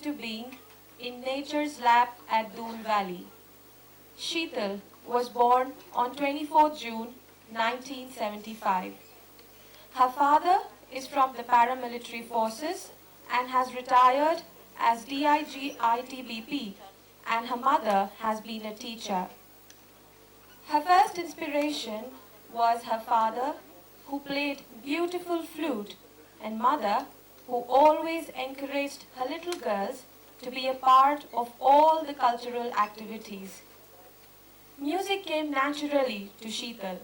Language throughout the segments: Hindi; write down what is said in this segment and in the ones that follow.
into being in nature's lap at Doon Valley. Sheetal was born on 24 June 1975. Her father is from the paramilitary forces and has retired as DIG ITBP, and her mother has been a teacher. Her first inspiration was her father, who played beautiful flute, and mother, who always encouraged her little girls to be a part of all the cultural activities. Music came naturally to Sheetal,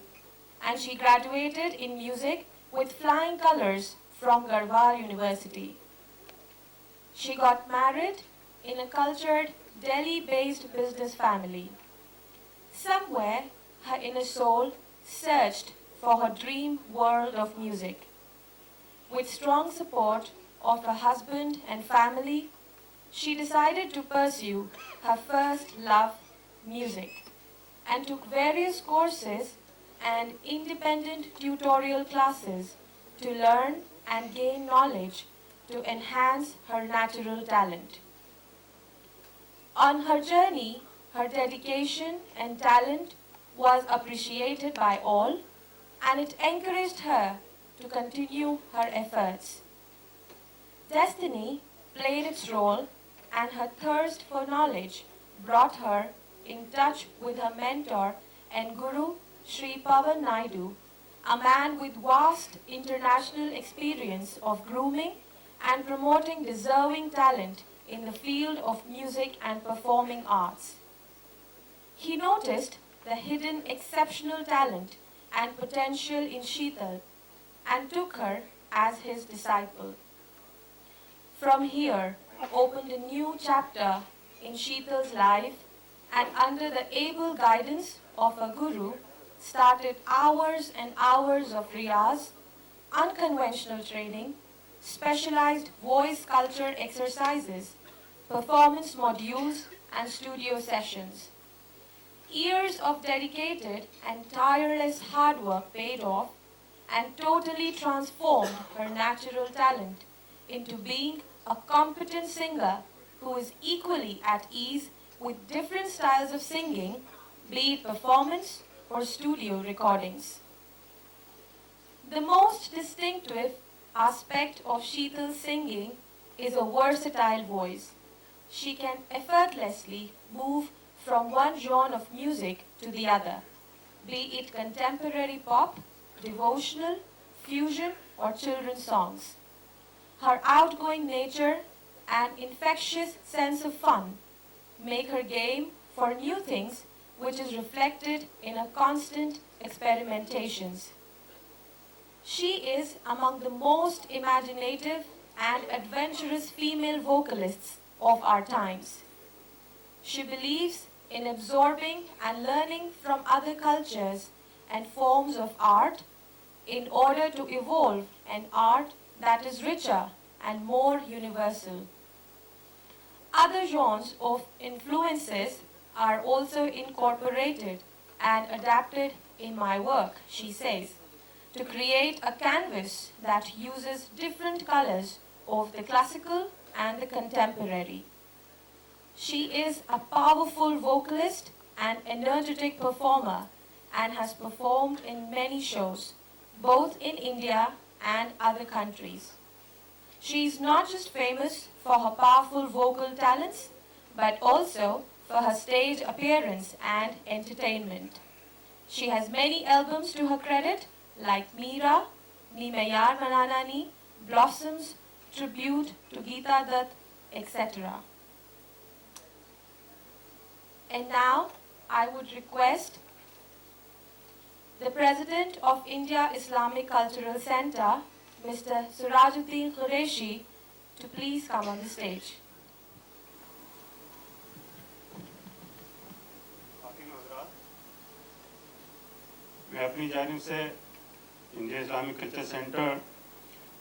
and she graduated in music with flying colors from Garhwal University. She got married in a cultured Delhi-based business family. Somewhere, her inner soul searched for her dream world of music. With strong support of her husband and family, she decided to pursue her first love, music, and took various courses and independent tutorial classes to learn and gain knowledge to enhance her natural talent. On her journey, her dedication and talent was appreciated by all, and it encouraged her to continue her efforts. Destiny played its role, and her thirst for knowledge brought her in touch with her mentor and guru, Sri Pavan Naidu, a man with vast international experience of grooming and promoting deserving talent in the field of music and performing arts. He noticed the hidden exceptional talent and potential in Sheetal and took her as his disciple. From here opened a new chapter in Sheetal's life, and under the able guidance of a guru, started hours and hours of riyaz, unconventional training, specialized voice culture exercises, performance modules, and studio sessions. Years of dedicated and tireless hard work paid off and totally transformed her natural talent into being a competent singer who is equally at ease with different styles of singing, be it performance or studio recordings. The most distinctive aspect of Sheetal's singing is a versatile voice. She can effortlessly move from one genre of music to the other, be it contemporary pop, devotional, fusion, or children's songs. Her outgoing nature and infectious sense of fun make her game for new things, which is reflected in her constant experimentations. She is among the most imaginative and adventurous female vocalists of our times. She believes in absorbing and learning from other cultures and forms of art in order to evolve an art that is richer and more universal. Other genres of influences are also incorporated and adapted in my work, she says, to create a canvas that uses different colors of the classical and the contemporary. She is a powerful vocalist and energetic performer and has performed in many shows, both in India and other countries. She is not just famous for her powerful vocal talents, but also for her stage appearance and entertainment. She has many albums to her credit, like Meera, Ni Main Yaar Manana Ni, Blossoms, Tribute to Geeta Dutt, etc. And now, I would request the President of India Islamic Cultural Center, Mr. Surajuddin Qureshi, to please come on the stage. मैं अपनी जानिब से इंडिया इस्लामिक कल्चर सेंटर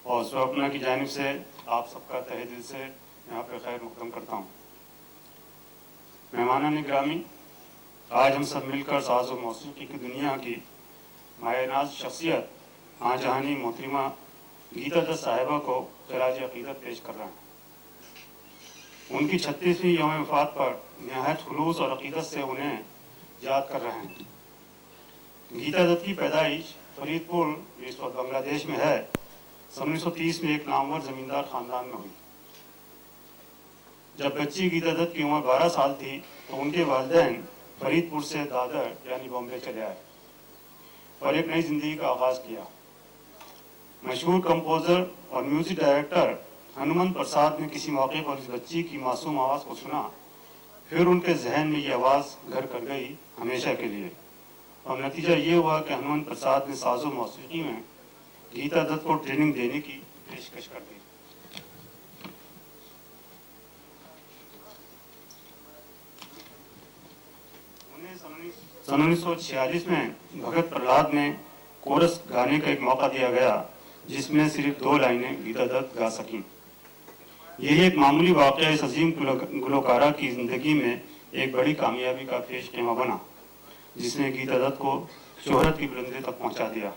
और स्वप्ना की जानिब से आप सबका तहे दिल से यहाँ पे खैर मुक़द्दम करता हूँ। मेहमानान ग्रामी, आज हम सब मिलकर साज़ व मौसीक़ी की दुनिया की मायनाज़ शख्सियत मां जहानी मोहतरमा गीता दत्त साहिबा को ख़िराज अक़ीदत पेश कर रहे हैं। उनकी 36वीं यौम वफ़ात पर नहायत खुलूस और अक़ीदत से उन्हें याद कर रहे हैं। गीता दत्त की पैदाइश फरीदपुर, इस वक्त बांग्लादेश में है, 1930 में एक नामवर जमींदार खानदान में हुई। जब बच्ची गीता दत्त की उम्र 12 साल थी तो उनके वालिदैन फरीदपुर से दादर यानी बॉम्बे चले आए और एक नई जिंदगी का आगाज किया। मशहूर कंपोजर और म्यूजिक डायरेक्टर हनुमंत प्रसाद ने किसी मौके पर इस बच्ची की मासूम आवाज़ को सुना। फिर उनके जहन में ये आवाज़ घर कर गई हमेशा के लिए, और नतीजा ये हुआ कि हनुमंत प्रसाद ने साज़ो मौसीकी में गीता दत्त को ट्रेनिंग देने की पेशकश कर दी। सन 1946 में भगत प्रहलाद में कोरस गाने का एक मौका दिया गया, जिसमें सिर्फ 2 लाइनें गीता दत्त गा सकीं। यही एक मामूली वाक़या इस अजीम गुलकारा की ज़िंदगी में एक बड़ी कामयाबी का पेशखेमा बना, जिसने गीता दत्त को शोहरत की बुलंदी तक पहुंचा दिया।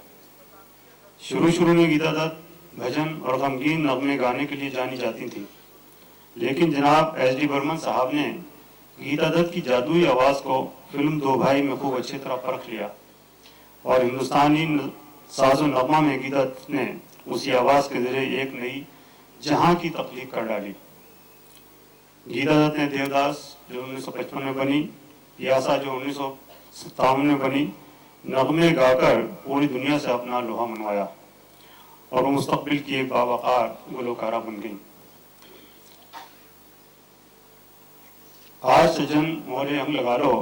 शुरू में गीता दत्त भजन और गमगीन नगमे गाने के लिए जानी जाती थी, लेकिन जनाब एस.डी. बर्मन साहब ने गीता दत्त की जादुई आवाज़ को फिल्म दो भाई में खूब अच्छी तरह परख लिया और हिंदुस्तानी साज़ो नगमा में गीता दत्त ने उसी आवाज़ के जरिए एक नई जहां की तख्लीक कर डाली। गीता दत्त ने देवदास जो 1955 में बनी, पियासा जो 1957 में बनी, नगमे गाकर पूरी दुनिया से अपना लोहा मनवाया और वो मुस्तकबिल की एक बावकार गुलकारा बन गई। आज सजन मोरे हम लगा लो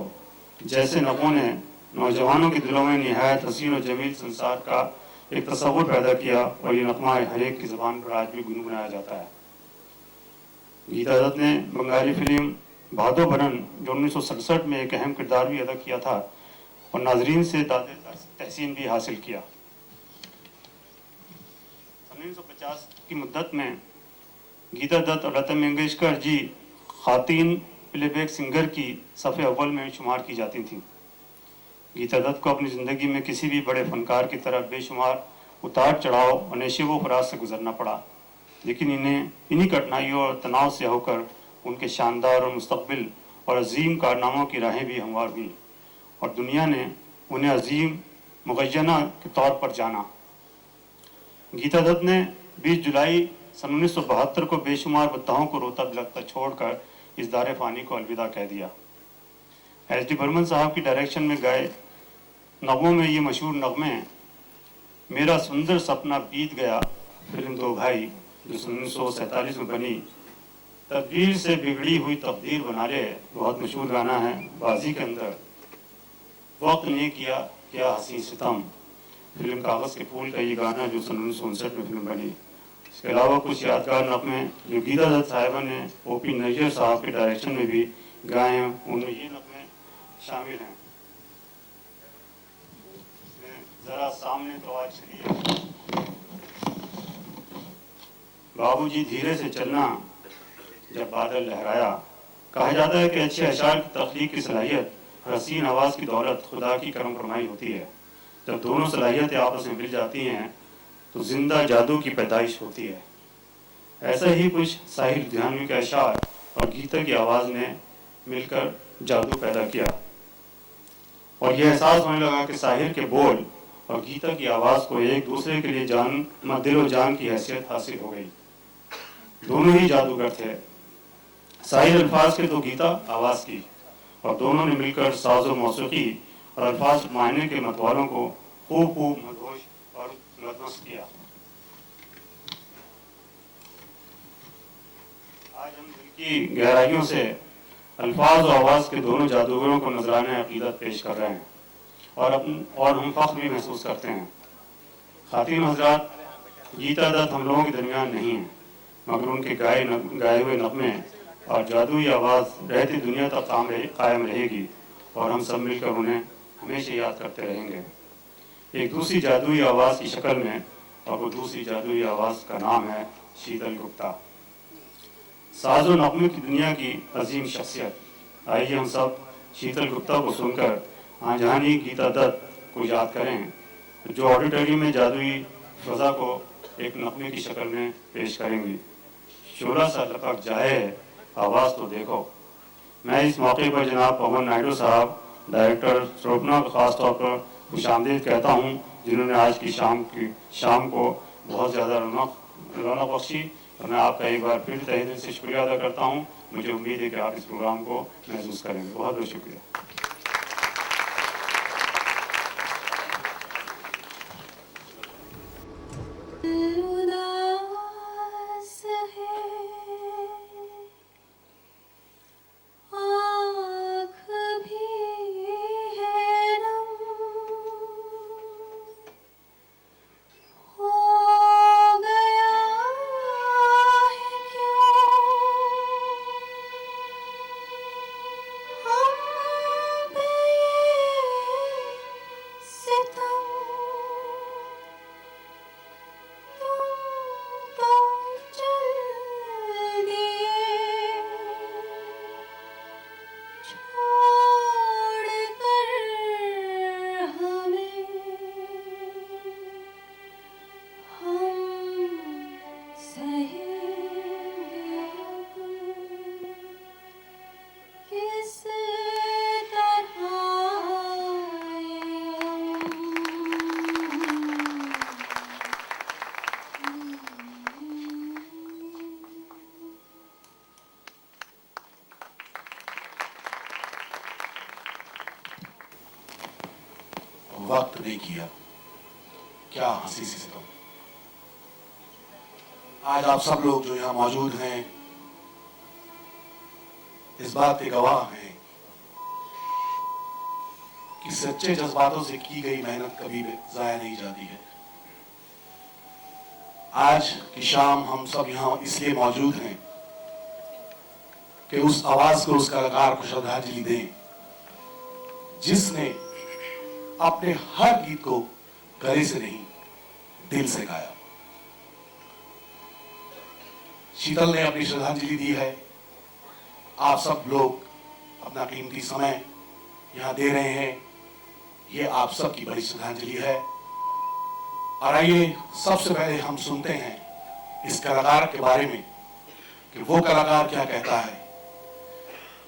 जैसे नगमों ने नौजवानों के दिलों में निहायत हसीन और जमील संसार का एक तस्वुर पैदा किया और ये नगमा हर एक की ज़बान पर आज भी गुनगुनाया जाता है। गीता दत्त ने बंगाली फिल्म भादो बरन जो 1967 में एक अहम किरदार भी अदा किया था और नाजरीन से दादे तहसीन भी हासिल किया। 1950 की मुद्दत में गीता दत्त और लता मंगेशकर जी खातीन प्लेबैक सिंगर की सफ़े अव्वल में शुमार की जाती थीं। गीता दत्त को अपनी ज़िंदगी में किसी भी बड़े फनकार की तरह बेशुमार उतार चढ़ाव और नशे व फराज से गुजरना पड़ा, लेकिन इन्हीं कठिनाइयों और तनाव से होकर उनके शानदार और मुस्तकबिल और अजीम कारनामों की राहें भी हमवार हुई और दुनिया ने उन्हें अजीम मुगय्यना के तौर पर जाना। गीता दत्त ने 20 जुलाई सन 1972 को बेशुमार बद्दाहों को रोता बिलखता छोड़कर इस दारे फ़ानी को अलविदा कह दिया। एस.डी. बर्मन साहब की डायरेक्शन में गाए नगमों में ये मशहूर नगमे मेरा सुंदर सपना बीत गया, फिल्म दो भाई जो 1947 में बनी, तदबीर से बिगड़ी हुई तकदीर बना ले, बहुत मशहूर गाना है, बाजी के अंदर, वक्त ने किया क्या हसी सितम, फिल्म कागज़ के फूल का ये गाना जो सन 1959 में फिल्म बनी। इसके अलावा कुछ यादगार नगमे जो गीता दत्त साहिबा ने ओ.पी. नैयर साहब के डायरेक्शन में भी गाए हैं, उनमें ये नगमे शामिल हैं। जरा सामने तो आज चलिए, बाबूजी धीरे से चलना जब बादल लहराया। कहा जाता है कि अच्छे अशार की तख्लीक की सलाहियत, हसीन आवाज़ की दौलत खुदा की करम फरमाई होती है। जब दोनों सलाहियतें आपस में मिल जाती हैं तो जिंदा जादू की पैदाइश होती है। ऐसा ही कुछ साहिर लुधियानवी के अशार और गीता की आवाज़ ने मिलकर जादू पैदा किया और यह एहसास होने लगा कि साहिर के बोल और गीता की आवाज़ को एक दूसरे के लिए दिल और जान की हैसियत हासिल हो गई। दोनों ही जादूगर थे, साहिर अल्फाज के तो गीता आवाज़ की, और दोनों ने मिलकर साज़ो मौसीकी और अल्फाज मायने के मतवालों को खूब मदहोश और मदमस्त किया। आज हम दिल की गहराइयों से अल्फाज और आवाज़ के दोनों जादूगरों को नजराने अकीदत पेश कर रहे हैं और हम फख्र भी महसूस करते हैं। खातिन हज़रात, गीता दत्त हम लोगों के दरमियान नहीं है, मगर उनके गाए हुए नगमे और जादुई आवाज़ रहती दुनिया तक कायम रहेगी और हम सब मिलकर उन्हें हमेशा याद करते रहेंगे, एक दूसरी जादुई आवाज़ की शक्ल में, और वो दूसरी जादुई आवाज़ का नाम है शीतल गुप्ता, साज़ो नगमे की दुनिया की अजीम शख्सियत। आइए हम सब शीतल गुप्ता को सुनकर आजानी गीता दत्त को याद करें, जो ऑडिटोरियम में जादुई फ़ज़ा को एक नगमे की शक्ल में पेश करेंगी। शोला सा लपक जाए आवाज़ तो देखो। मैं इस मौके पर जनाब पवन नायडू साहब, डायरेक्टर स्वप्ना को खास तौर पर खुशामदीद कहता हूँ, जिन्होंने आज की शाम को बहुत ज़्यादा रौनक बख्शी। और मैं आपका एक बार फिर तहे दिल से शुक्रिया अदा करता हूँ। मुझे उम्मीद है कि आप इस प्रोग्राम को महसूस करेंगे। बहुत बहुत शुक्रिया। उदास है, आँख भी है नम, हो गया है क्यों हम पे ये सितम, तुम तो चल दिए छोड़ कर हमें, हम सहेंगे अब किस तरह ये वक्त ने किया क्या हंसी सी सितम। आज आप सब लोग जो यहाँ मौजूद हैं इस बात के गवाह हैं कि सच्चे जज्बातों से की गई मेहनत कभी भी जाया नहीं जाती है। आज की शाम हम सब यहाँ इसलिए मौजूद हैं कि उस आवाज को, उस कलाकार को श्रद्धांजलि दें जिसने अपने हर गीत को गले से नहीं दिल से गाया। शीतल ने अपनी श्रद्धांजलि दी है। आप सब लोग अपना कीमती समय यहां दे रहे हैं, ये आप सब की बड़ी श्रद्धांजलि है। और आइए सबसे पहले हम सुनते हैं इस कलाकार के बारे में कि वो कलाकार क्या कहता है,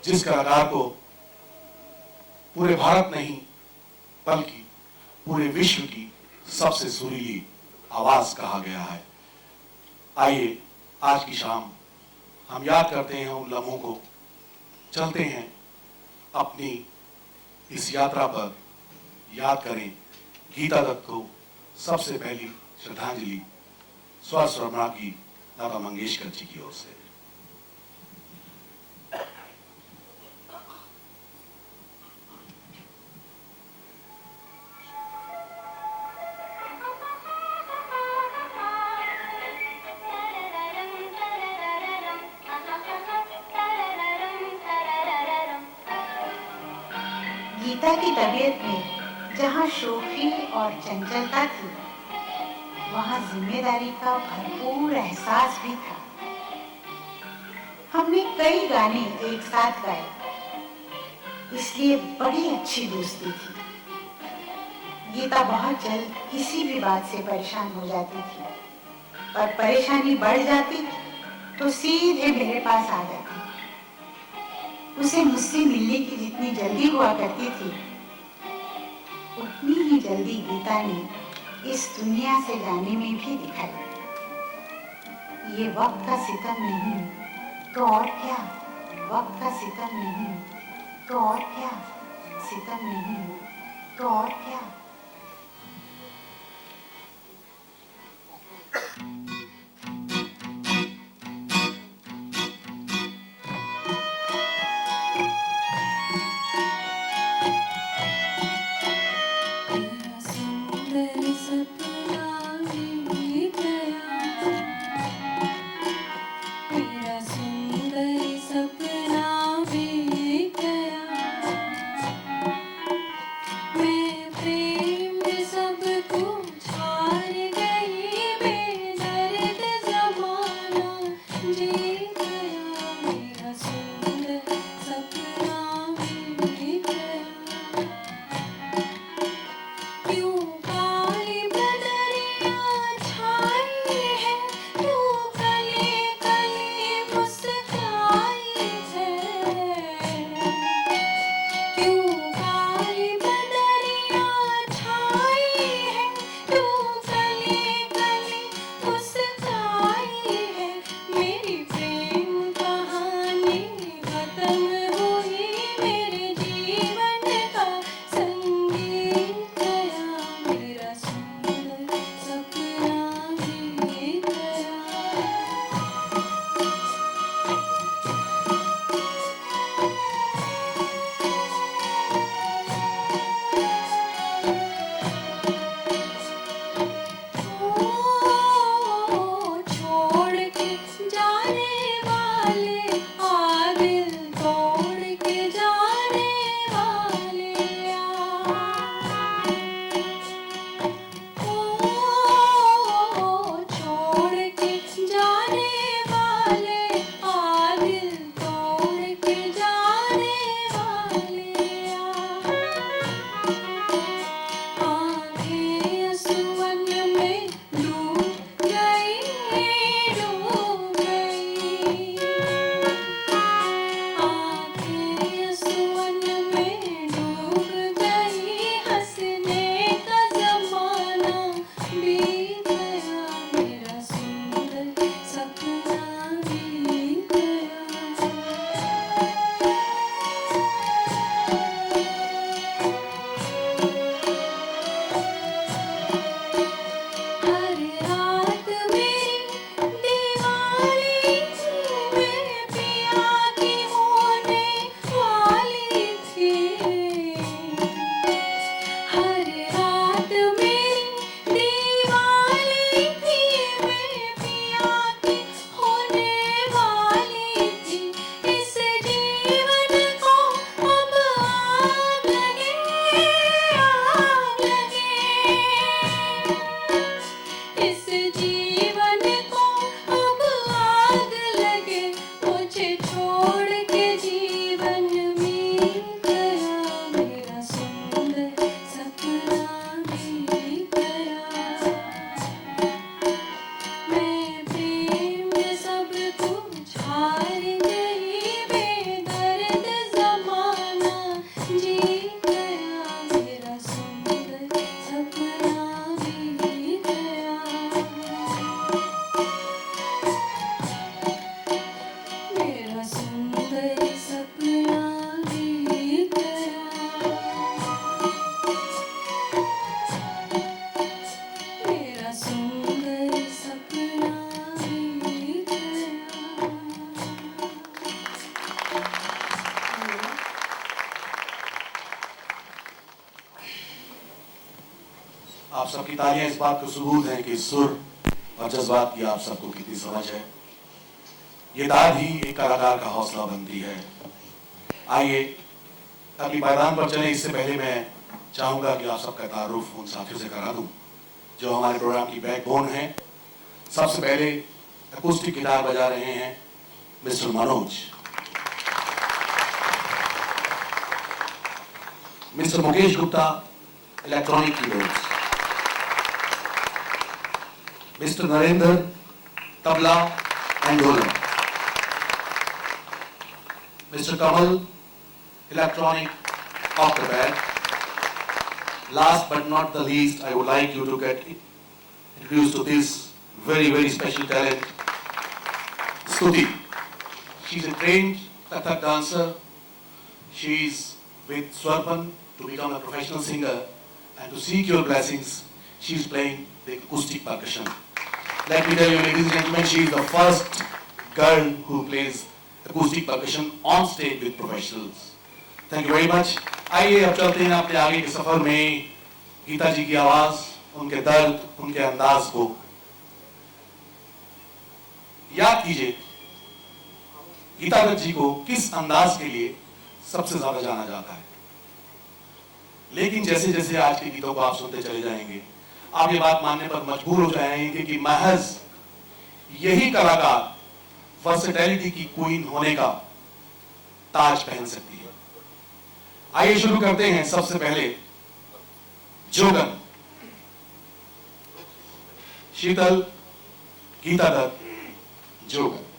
जिस कलाकार को पूरे भारत नहीं बल्कि पूरे विश्व की सबसे सुरीली आवाज कहा गया है। आइए आज की शाम हम याद करते हैं उन लम्हों को, चलते हैं अपनी इस यात्रा पर, याद करें गीता दत्त को सबसे पहली श्रद्धांजलि स्वर स्वर्णा की लता मंगेशकर जी की ओर से। गीता की तबीयत में जहाँ शोखी और चंचलता थी, वहाँ जिम्मेदारी का भरपूर एहसास भी था। हमने कई गाने एक साथ गाए, इसलिए बड़ी अच्छी दोस्ती थी। गीता बहुत जल्द किसी भी बात से परेशान हो जाती थी, और परेशानी बढ़ जाती तो सीधे मेरे पास आ जाती। उसे मुझसे मिलने की जितनी जल्दी हुआ करती थी, उतनी ही जल्दी गीता ने इस दुनिया से जाने में भी दिखाई। ये वक्त का सितम नहीं तो और क्या, वक्त का सितम नहीं तो और क्या, सितम नहीं तो और क्या। मैं सबकी तालियां इस बात को सबूत है कि सुर और जज्बात की आप सबको कितनी समझ है। ये दाद ही एक कलाकार का हौसला बनती है। आइए अगली पायदान पर चले, इससे पहले मैं चाहूंगा कि आप सबका तारुफ उन साथियों से करा दूं जो हमारे प्रोग्राम की बैकबोन है। सबसे पहले अकूस्टिक गिटार बजा रहे हैं mister Manoj, mister Mukesh Gupta electronic keyboards, mister Narendra tabla and ढोलक, mister Kamal electronic octopad. Last but not the least, I would like you to get introduced to this very special talent, Stuti. She's a trained Kathak dancer. She's with Swarpan to become a professional singer, and to seek your blessings, she's playing the acoustic percussion. Let me tell you, ladies and gentlemen, she is the first girl who plays acoustic percussion on stage with professionals. Thank you very much. आइए अब चलते हैं अपने आगे के सफर में गीता जी की आवाज, उनके दर्द, उनके अंदाज को। याद कीजिए गीता दत्त जी को किस अंदाज के लिए सबसे ज्यादा जाना जाता है। लेकिन जैसे जैसे आज के गीतों को आप सुनते चले जाएंगे, आप ये बात मानने पर मजबूर हो जाएंगे कि महज यही कलाकार वर्सेटैलिटी की क्वीन होने का ताज पहन सकती है। आइए शुरू करते हैं। सबसे पहले जोगन, शीतल, गीता दत्त, जोगन।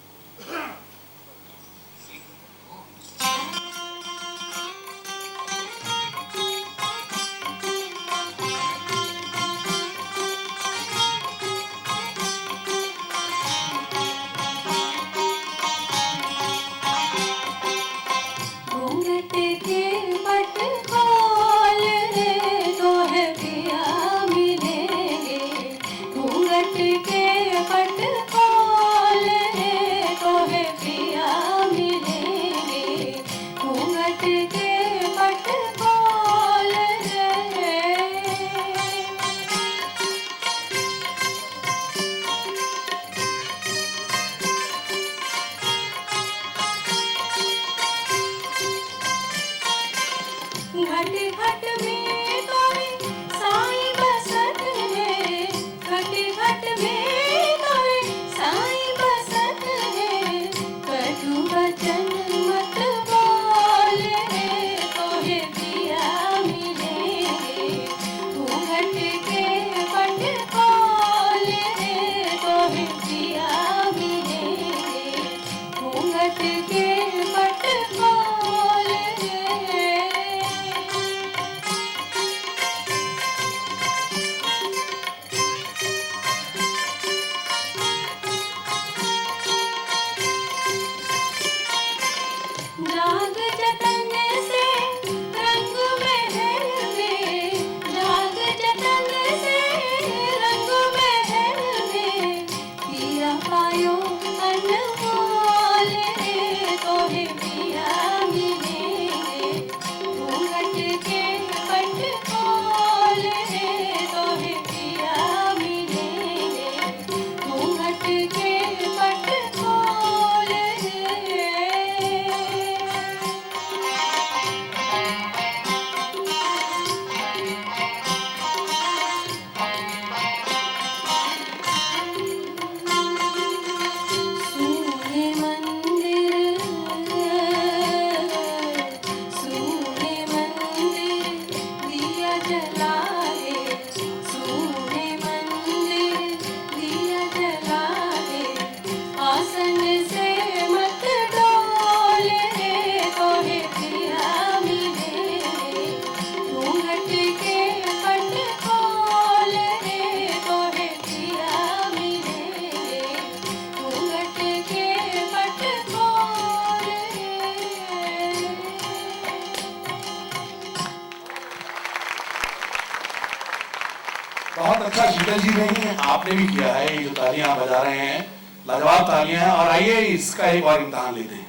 बहुत अच्छा शीतल जी ने आपने भी किया है। ये जो तालियां आप बजा रहे हैं, लाजवाब तालियां हैं। और आइए इसका एक और इम्तिहान लेते हैं।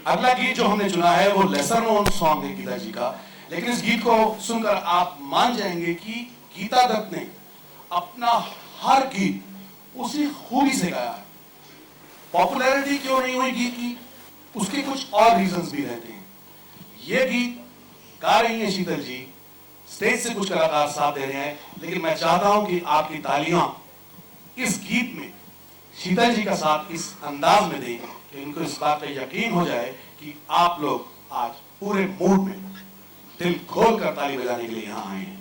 अगला गीत जो हमने चुना है वो लेसर नोन सॉन्ग है गीता जी का, लेकिन इस गीत को सुनकर आप मान जाएंगे कि गीता दत्त ने अपना हर गीत उसी खूबी से गाया। पॉपुलैरिटी क्यों नहीं हुई गीत की, उसके कुछ और रीजंस भी रहते हैं। ये गीत गा रही हैं शीतल जी, स्टेज से कुछ कलाकार साथ दे रहे हैं, लेकिन मैं चाहता हूं कि आपकी तालियां इस गीत में शीतल जी का साथ इस अंदाज में दें कि इनको इस बात पे यकीन हो जाए कि आप लोग आज पूरे मूड में दिल खोल कर ताली बजाने के लिए यहां आए हैं।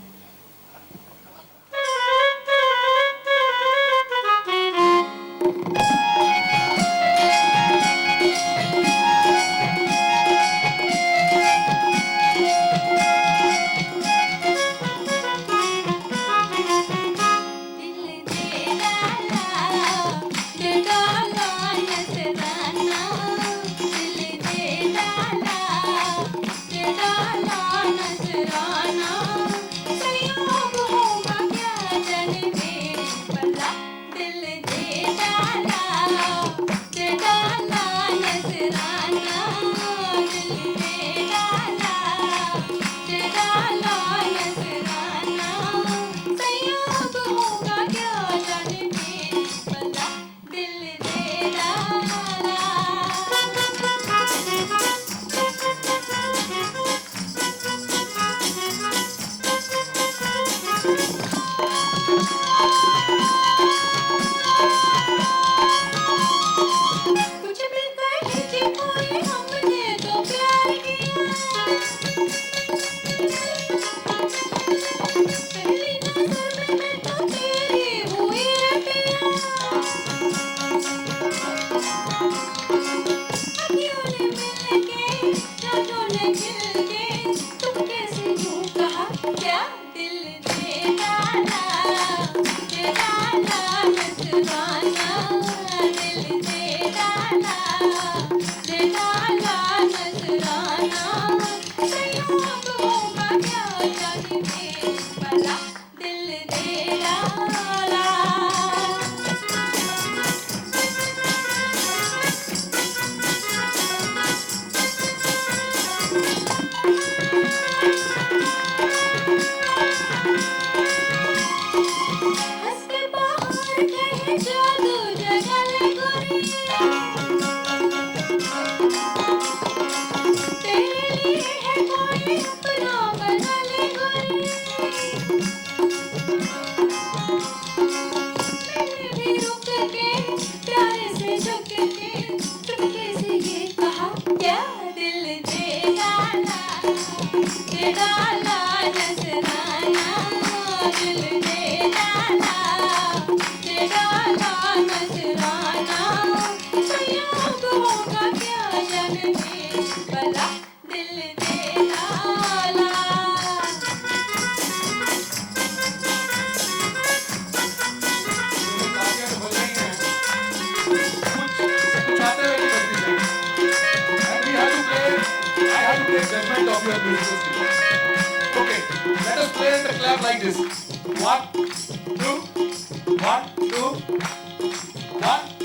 Judgment of your musician skills. Okay, let us play the clap like this. 1, 2, 1, 2, 1.